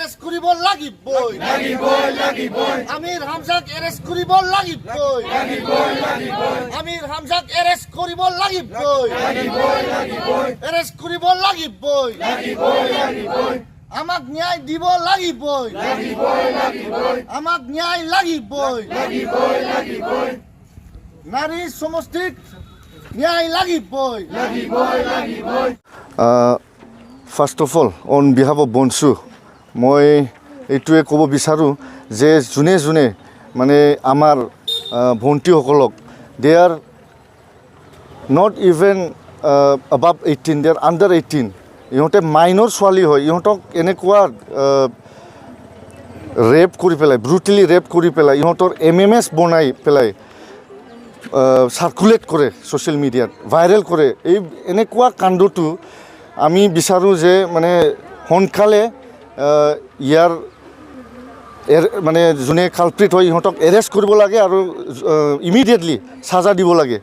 arrest কৰিব লাগিবই Aamir হামজাক arrest কৰিব লাগিবই আমিৰ হামজাক এৰেষ্ট কৰিব লাগিবই এৰেষ্ট কৰিব লাগিবই আমাক ন্যায় দিব লাগিবই আমাক ন্যায় লাগিবই নাৰী সমষ্টিক ন্যায় লাগিবই first of all on behalf of বনছু মই এইটোৱে ক'ব বিচাৰোঁ যে যোনে যোনে মানে আমাৰ ভণ্টিসকলক they are not even above 18 they are under 18 ইহঁতে মাইনৰ ছোৱালী হয় ইহঁতক এনেকুৱা ৰেপ কৰি পেলাই ব্ৰুটেলি ৰেপ কৰি পেলাই ইহঁতৰ MMS বনাই পেলাই সাৰ্কুলেট কৰে ছ'চিয়েল মিডিয়াত ভাইৰেল কৰে এই এনেকুৱা কাণ্ডটো আমি বিচাৰোঁ যে মানে সোনকালে ইয়াৰ মানে যোনে কালপ্ৰিট হয় ইহঁতক এৰেষ্ট কৰিব লাগে আৰু ইমিডিয়েটলি সাজা দিব লাগে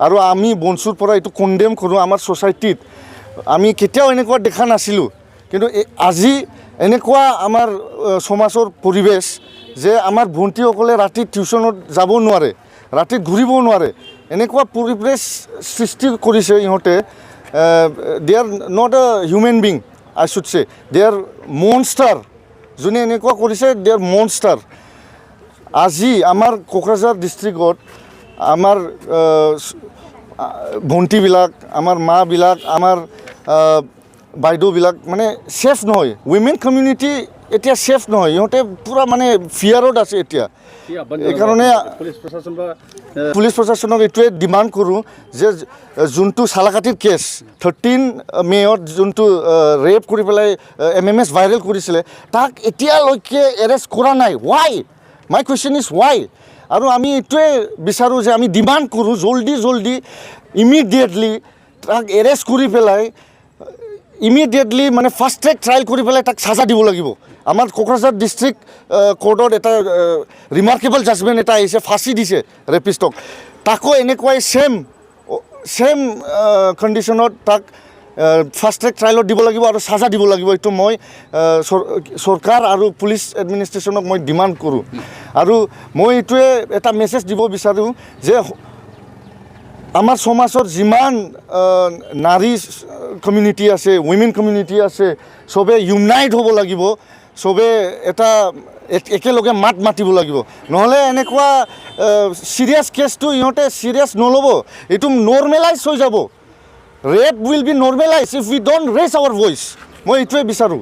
আৰু আমি বনছুৰ পৰা এইটো কণ্ডেম কৰোঁ আমাৰ ছ'চাইটিত আমি কেতিয়াও এনেকুৱা দেখা নাছিলোঁ কিন্তু আজি এনেকুৱা আমাৰ সমাজৰ পৰিৱেশ যে আমাৰ ভণ্টিসকলে ৰাতি টিউশ্যনত যাব নোৱাৰে ৰাতি ঘূৰিব নোৱাৰে এনেকুৱা পৰিৱেশ সৃষ্টি কৰিছে ইহঁতে they are not a human being I should say they R monster যোনে এনেকুৱা কৰিছে দে আৰ মনষ্টাৰ আজি আমাৰ কোকৰাঝাৰ ডিষ্ট্ৰিক্টত আমাৰ ভণ্টিবিলাক আমাৰ মাবিলাক আমাৰ বাইদেউবিলাক মানে ছেফ নহয় উইমেন কমিউনিটি এতিয়া ছেফ নহয় ইহঁতে পূৰা মানে ফিয়াৰত আছে এতিয়া এইকাৰণে পুলিচ প্ৰশাসনক এইটোৱে ডিমাণ্ড কৰোঁ যে যোনটো চালাকাটিৰ কেছ 13 মে'ত যোনটো ৰেপ কৰি পেলাই MMS ভাইৰেল কৰিছিলে তাক এতিয়ালৈকে এৰেষ্ট কৰা নাই Y my question is Y আৰু আমি এইটোৱে বিচাৰোঁ যে আমি ডিমাণ্ড কৰোঁ জল্দি ইমিডিয়েটলি তাক এৰেষ্ট কৰি পেলাই ইমিডিয়েটলি মানে ফাষ্ট ট্ৰেক ট্ৰায়েল কৰি পেলাই তাক সাজা দিব লাগিব আমাৰ কোকৰাঝাৰ ডিষ্ট্ৰিক্ট কোৰ্টত এটা ৰিমাৰ্কেবল জাজমেণ্ট এটা আহিছে ফাঁচি দিছে ৰেপিষ্টক তাকো এনেকুৱাই ছেম কণ্ডিশ্যনত তাক ফাষ্ট ট্ৰেক ট্ৰায়েলত দিব লাগিব আৰু সাজা দিব লাগিব এইটো মই চৰকাৰ আৰু পুলিচ এডমিনিষ্ট্ৰেশ্যনক মই ডিমাণ্ড কৰোঁ আৰু মই এইটোৱে এটা মেছেজ দিব বিচাৰোঁ যে আমাৰ সমাজৰ যিমান নাৰী কমিউনিটি আছে উইমেন কমিউনিটি আছে চবে ইউনাইট হ'ব লাগিব চবে এটা একেলগে মাত মাতিব লাগিব নহ'লে এনেকুৱা চিৰিয়াছ কেছটো ইহঁতে চিৰিয়াছ নল'ব এইটো নৰ্মেলাইজ হৈ যাব rape will be normalize if we don't raise our voice মই এইটোৱে বিচাৰোঁ